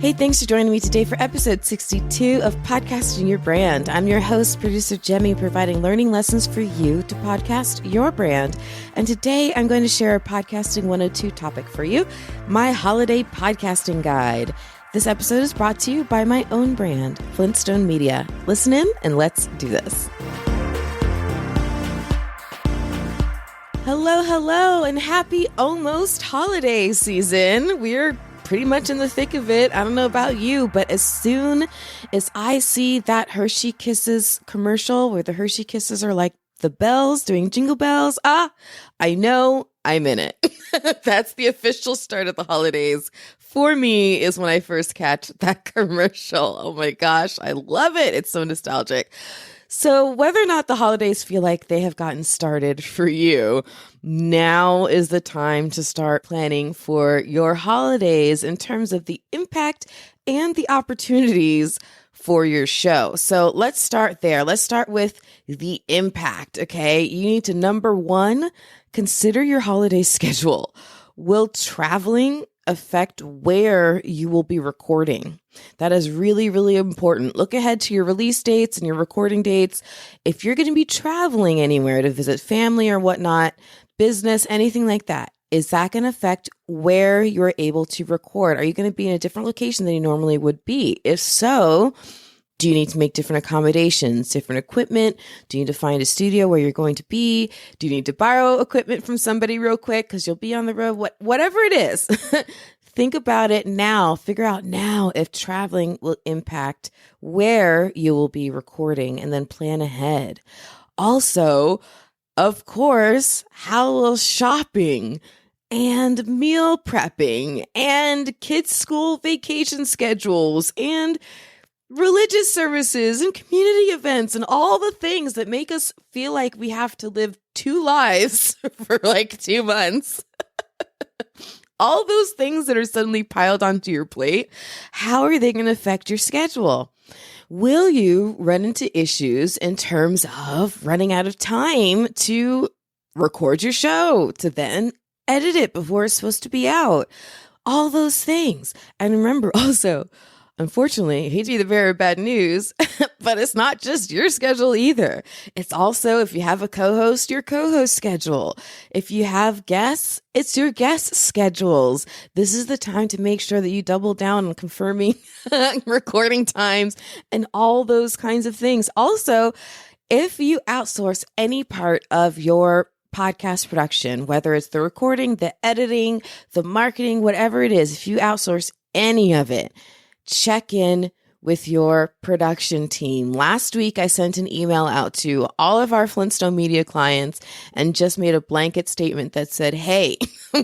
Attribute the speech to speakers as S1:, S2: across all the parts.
S1: Hey, thanks for joining me today for episode 62 of Podcasting Your Brand. I'm your host, producer Jemmy, providing learning lessons for you to podcast your brand. And today I'm going to share a Podcasting 102 topic for you, my holiday podcasting guide. This episode is brought to you by my own brand, Flint Media. Listen in and let's do this. Hello, and happy almost holiday season. We're pretty much in the thick of it. I don't know about you, but as soon as I see that Hershey Kisses commercial where the Hershey Kisses are like the bells doing jingle bells, I know I'm in it. That's the official start of the holidays. For me is when I first catch that commercial. Oh my gosh, I love it. It's so nostalgic. So whether or not the holidays feel like they have gotten started for you, now is the time to start planning for your holidays in terms of the impact and the opportunities for your show. So let's start there. Let's start with the impact, okay? You need to, number one, consider your holiday schedule. Will traveling affect where you will be recording? That is really, really important. Look ahead to your release dates and your recording dates. If you're going to be traveling anywhere to visit family or whatnot, business, anything like that, is that going to affect where you're able to record? Are you going to be in a different location than you normally would be? If so, do you need to make different accommodations, different equipment? Do you need to find a studio where you're going to be? Do you need to borrow equipment from somebody real quick because you'll be on the road? Whatever it is, think about it now. Figure out now if traveling will impact where you will be recording and then plan ahead. Also, of course, how will shopping and meal prepping and kids' school vacation schedules and religious services and community events and all the things that make us feel like we have to live two lives for like 2 months. All those things that are suddenly piled onto your plate, how are they going to affect your schedule? Will you run into issues in terms of running out of time to record your show, to then edit it before it's supposed to be out? All those things. And remember also, unfortunately, I hate to be the bearer of bad news, but it's not just your schedule either. It's also, if you have a co-host, your co-host schedule. If you have guests, it's your guest schedules. This is the time to make sure that you double down on confirming recording times and all those kinds of things. Also, if you outsource any part of your podcast production, whether it's the recording, the editing, the marketing, whatever it is, if you outsource any of it, check in with your production team. Last week, I sent an email out to all of our Flintstone Media clients and just made a blanket statement that said, hey,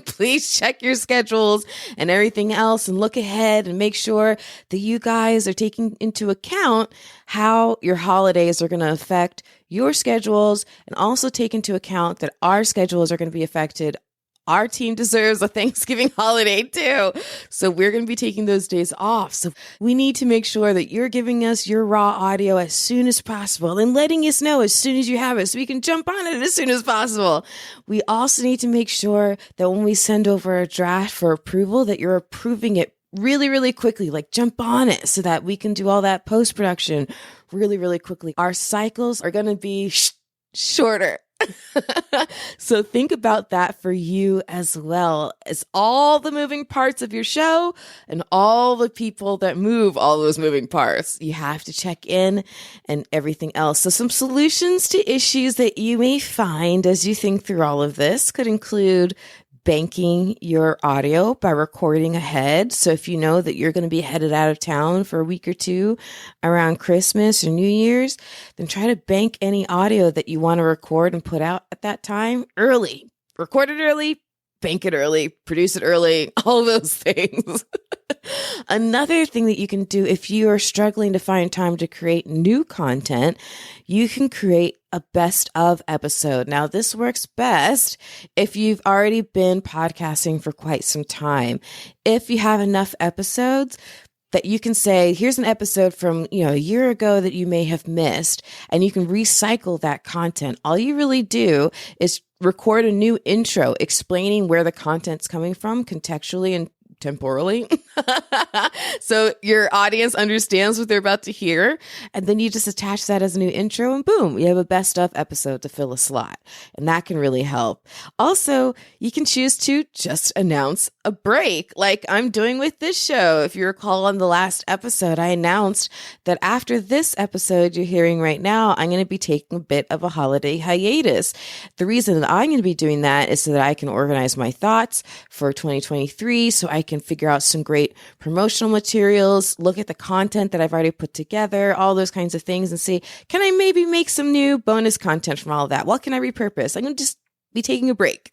S1: please check your schedules and everything else and look ahead and make sure that you guys are taking into account how your holidays are going to affect your schedules, and also take into account that our schedules are going to be affected. Our team deserves a Thanksgiving holiday too. So we're going to be taking those days off. So we need to make sure that you're giving us your raw audio as soon as possible and letting us know as soon as you have it so we can jump on it as soon as possible. We also need to make sure that when we send over a draft for approval, that you're approving it really, really quickly, like jump on it so that we can do all that post-production really, really quickly. Our cycles are going to be shorter. So think about that for you as well as all the moving parts of your show and all the people that move all those moving parts. You have to check in and everything else. So some solutions to issues that you may find as you think through all of this could include banking your audio by recording ahead. So if you know that you're going to be headed out of town for a week or two around Christmas or New Year's, then try to bank any audio that you want to record and put out at that time early. Record it early, bank it early, produce it early, all those things. Another thing that you can do if you are struggling to find time to create new content, you can create a best of episode. Now, this works best if you've already been podcasting for quite some time. If you have enough episodes that you can say, here's an episode from, a year ago that you may have missed, and you can recycle that content. All you really do is record a new intro explaining where the content's coming from contextually and temporally. So your audience understands what they're about to hear. And then you just attach that as a new intro and boom, you have a best of episode to fill a slot. And that can really help. Also, you can choose to just announce a break like I'm doing with this show. If you recall on the last episode, I announced that after this episode you're hearing right now, I'm going to be taking a bit of a holiday hiatus. The reason that I'm going to be doing that is so that I can organize my thoughts for 2023, so I can figure out some great promotional materials, look at the content that I've already put together, all those kinds of things, and see, can I maybe make some new bonus content from all of that? What can I repurpose? I'm going to just be taking a break,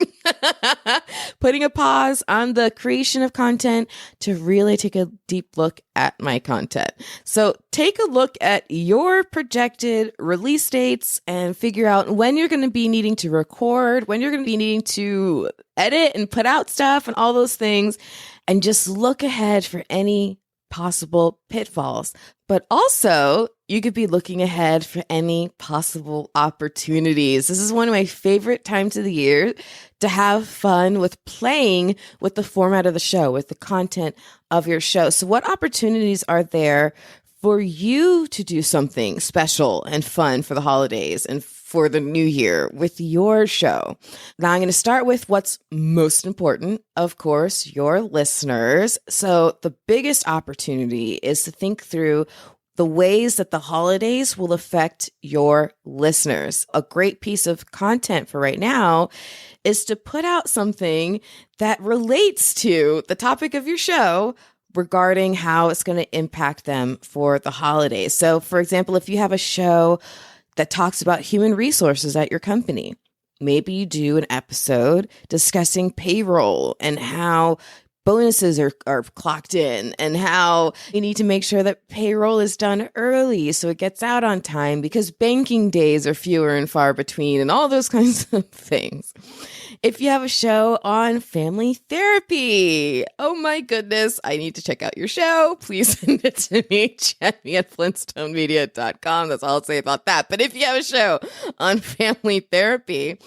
S1: putting a pause on the creation of content to really take a deep look at my content. So take a look at your projected release dates and figure out when you're going to be needing to record, when you're going to be needing to edit and put out stuff and all those things, and just look ahead for any possible pitfalls. But also, you could be looking ahead for any possible opportunities. This is one of my favorite times of the year to have fun with playing with the format of the show, with the content of your show. So what opportunities are there for you to do something special and fun for the holidays and for the new year with your show? Now, I'm going to start with what's most important, of course, your listeners. So the biggest opportunity is to think through the ways that the holidays will affect your listeners. A great piece of content for right now is to put out something that relates to the topic of your show regarding how it's going to impact them for the holidays. So, for example, if you have a show that talks about human resources at your company, maybe you do an episode discussing payroll and how bonuses are clocked in and how you need to make sure that payroll is done early so it gets out on time because banking days are fewer and far between and all those kinds of things. If you have a show on family therapy, oh my goodness, I need to check out your show. Please send it to me, chat me at flintstonemedia.com. That's all I'll say about that. But if you have a show on family therapy,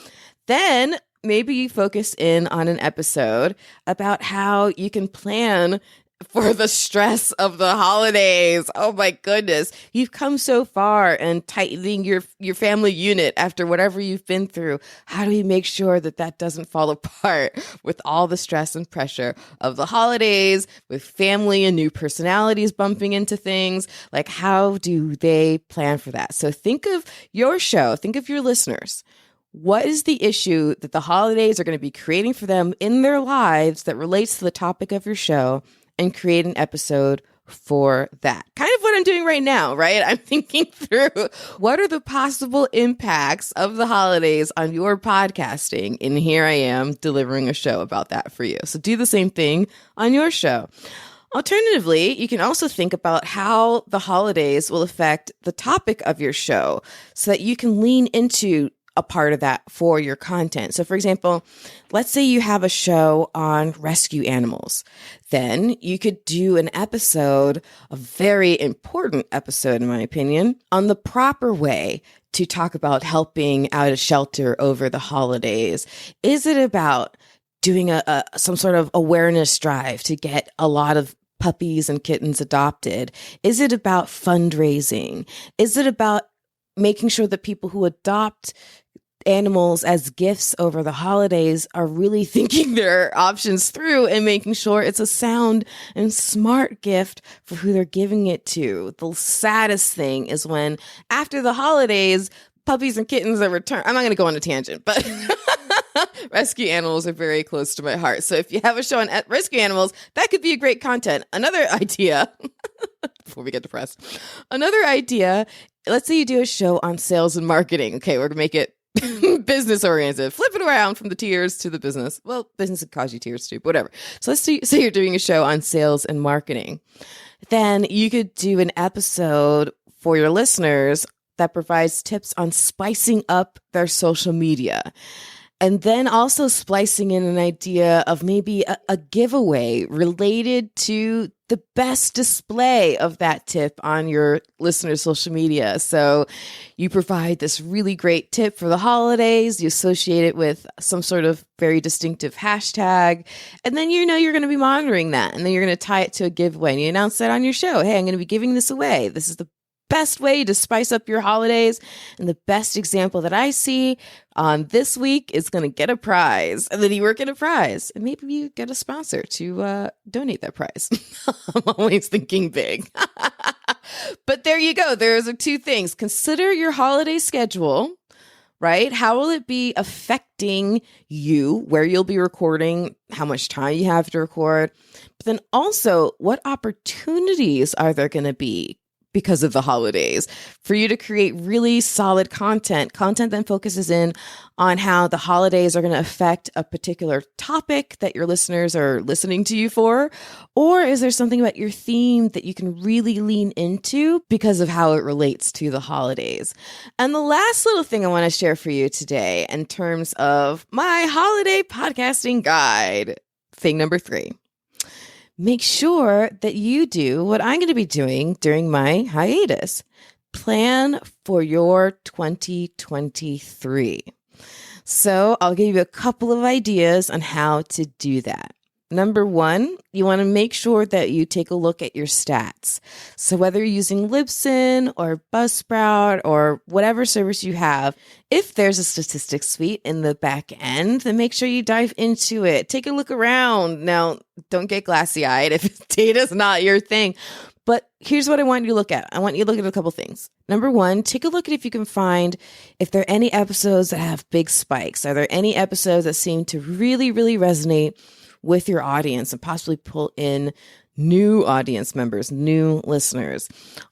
S1: then maybe you focus in on an episode about how you can plan for the stress of the holidays. Oh my goodness. You've come so far in tightening your family unit after whatever you've been through. How do we make sure that that doesn't fall apart with all the stress and pressure of the holidays, with family and new personalities bumping into things? Like, how do they plan for that? So think of your show, think of your listeners. What is the issue that the holidays are going to be creating for them in their lives that relates to the topic of your show, and create an episode for that? Kind of what I'm doing right now, right? I'm thinking through what are the possible impacts of the holidays on your podcasting, and here I am delivering a show about that for you. So do the same thing on your show. Alternatively, you can also think about how the holidays will affect the topic of your show so that you can lean into a part of that for your content. So for example, let's say you have a show on rescue animals. Then you could do an episode, a very important episode in my opinion, on the proper way to talk about helping out a shelter over the holidays. Is it about doing some sort of awareness drive to get a lot of puppies and kittens adopted? Is it about fundraising? Is it about making sure that people who adopt animals as gifts over the holidays are really thinking their options through and making sure it's a sound and smart gift for who they're giving it to? The saddest thing is when after the holidays, puppies and kittens are returned. I'm not going to go on a tangent, but rescue animals are very close to my heart. So if you have a show on rescue animals, that could be a great content. Another idea, before we get depressed, another idea, let's say you do a show on sales and marketing. Okay, we're going to make it business oriented. Flip it around from the tears to the business. Well, business would cause you tears too, but whatever. So let's say you're doing a show on sales and marketing. Then you could do an episode for your listeners that provides tips on spicing up their social media. And then also splicing in an idea of maybe a giveaway related to the best display of that tip on your listeners' social media. So you provide this really great tip for the holidays, you associate it with some sort of very distinctive hashtag, and then you know you're going to be monitoring that, and then you're going to tie it to a giveaway, and you announce that on your show. Hey, I'm going to be giving this away. This is the best way to spice up your holidays. And the best example that I see on this week is going to get a prize. And then you work in a prize. And maybe you get a sponsor to donate that prize. I'm always thinking big. But there you go. There's two things. Consider your holiday schedule, right? How will it be affecting you, where you'll be recording, how much time you have to record? But then also, what opportunities are there going to be because of the holidays for you to create really solid content that focuses in on how the holidays are going to affect a particular topic that your listeners are listening to you for? Or is there something about your theme that you can really lean into because of how it relates to the holidays? And the last little thing I want to share for you today in terms of my holiday podcasting guide, thing number 3. Make sure that you do what I'm going to be doing during my hiatus. Plan for your 2023. So I'll give you a couple of ideas on how to do that. Number 1, you want to make sure that you take a look at your stats. So whether you're using Libsyn or Buzzsprout or whatever service you have, if there's a statistics suite in the back end, then make sure you dive into it. Take a look around. Now, don't get glassy-eyed if data is not your thing. But here's what I want you to look at. I want you to look at a couple things. Number 1, take a look at if you can find if there are any episodes that have big spikes. Are there any episodes that seem to really, really resonate with your audience and possibly pull in new audience members, new listeners?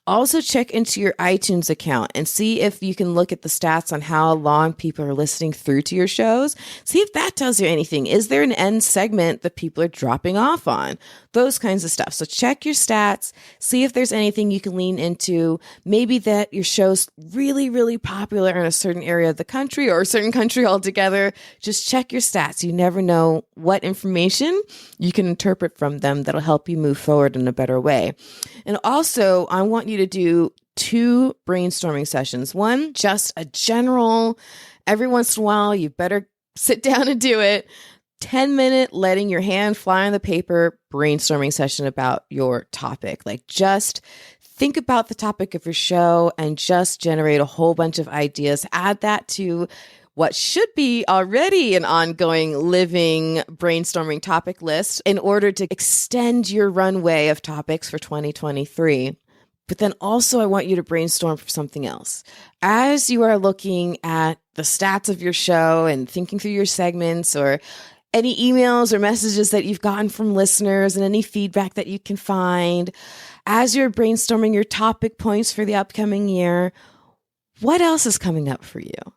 S1: Also check into your iTunes account and see if you can look at the stats on how long people are listening through to your shows. See if that tells you anything. Is there an end segment that people are dropping off on? Those kinds of stuff. So check your stats, see if there's anything you can lean into. Maybe that your show's really, really popular in a certain area of the country or a certain country altogether. Just check your stats. You never know what information you can interpret from them that'll help you move forward in a better way. And also, I want you to do 2 brainstorming sessions. One, just a general, every once in a while, you better sit down and do it. 10-minute letting your hand fly on the paper brainstorming session about your topic. Like just think about the topic of your show and just generate a whole bunch of ideas. Add that to what should be already an ongoing living brainstorming topic list in order to extend your runway of topics for 2023. But then also I want you to brainstorm for something else. As you are looking at the stats of your show and thinking through your segments or any emails or messages that you've gotten from listeners and any feedback that you can find, as you're brainstorming your topic points for the upcoming year, what else is coming up for you?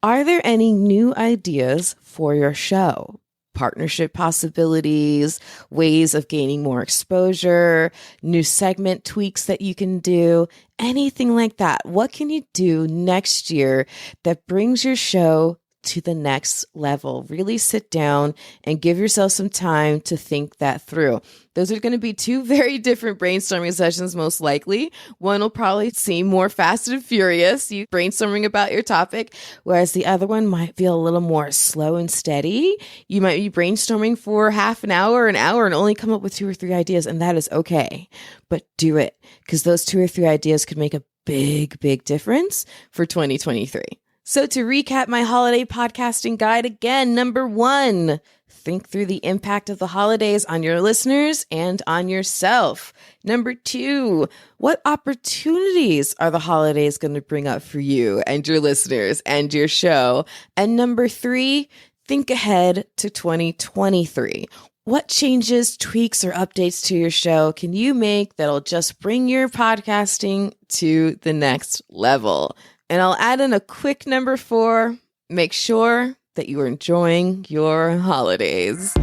S1: Are there any new ideas for your show? Partnership possibilities, ways of gaining more exposure, new segment tweaks that you can do, anything like that. What can you do next year that brings your show to the next level? Really sit down and give yourself some time to think that through. Those are going to be 2 very different brainstorming sessions, most likely. One will probably seem more fast and furious, you brainstorming about your topic, whereas the other one might feel a little more slow and steady. You might be brainstorming for half an hour, and only come up with 2 or 3 ideas, and that is okay. But do it, because those 2 or 3 ideas could make a big, big difference for 2023. So to recap my holiday podcasting guide again, number 1, think through the impact of the holidays on your listeners and on yourself. Number 2, what opportunities are the holidays going to bring up for you and your listeners and your show? And number 3, think ahead to 2023. What changes, tweaks, or updates to your show can you make that'll just bring your podcasting to the next level? And I'll add in a quick number 4, make sure that you are enjoying your holidays.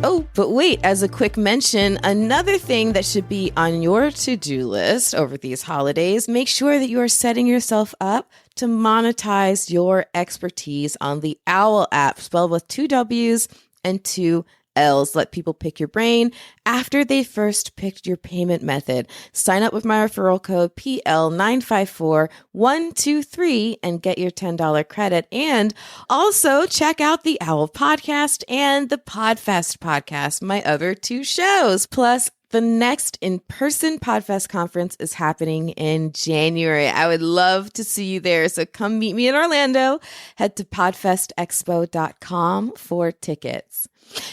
S1: Oh, but wait, as a quick mention, another thing that should be on your to-do list over these holidays, make sure that you are setting yourself up to monetize your expertise on the OWL app, spelled with 2 W's and 2 else. Let people pick your brain after they first picked your payment method. Sign up with my referral code PL954123 and get your $10 credit. And also check out the Owl Podcast and the Podfest podcast, my other two shows. Plus, the next in-person Podfest conference is happening in January. I would love to see you there. So come meet me in Orlando. Head to podfestexpo.com for tickets.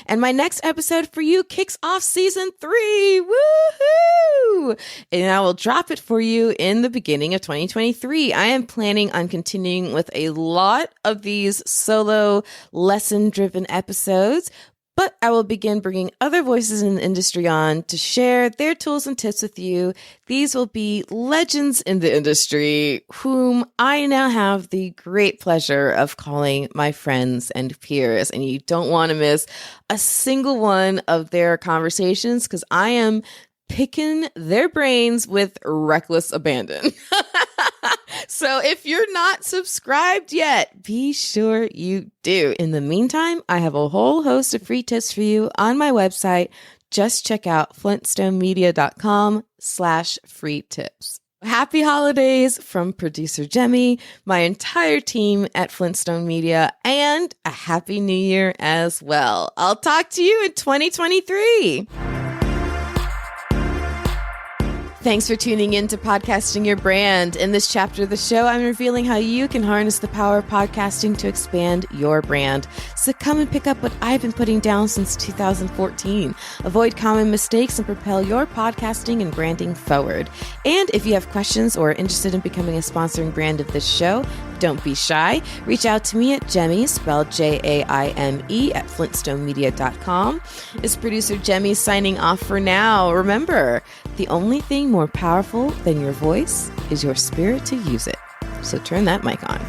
S1: And my next episode for you kicks off season 3. Woohoo! And I will drop it for you in the beginning of 2023. I am planning on continuing with a lot of these solo lesson-driven episodes, but I will begin bringing other voices in the industry on to share their tools and tips with you. These will be legends in the industry, whom I now have the great pleasure of calling my friends and peers. And you don't want to miss a single one of their conversations because I am picking their brains with reckless abandon. So if you're not subscribed yet, be sure you do. In the meantime, I have a whole host of free tips for you on my website. Just check out flintstonemedia.com/free tips. Happy holidays from producer Jemmy, my entire team at Flintstone Media, and a happy new year as well. I'll talk to you in 2023. Thanks for tuning in to Podcasting Your Brand. In this chapter of the show, I'm revealing how you can harness the power of podcasting to expand your brand. So come and pick up what I've been putting down since 2014. Avoid common mistakes and propel your podcasting and branding forward. And if you have questions or are interested in becoming a sponsoring brand of this show, don't be shy. Reach out to me at Jemmy, spelled Jaime, at flintstonemedia.com. It's producer Jemmy signing off for now. Remember, the only thing more powerful than your voice is your spirit to use it. So turn that mic on.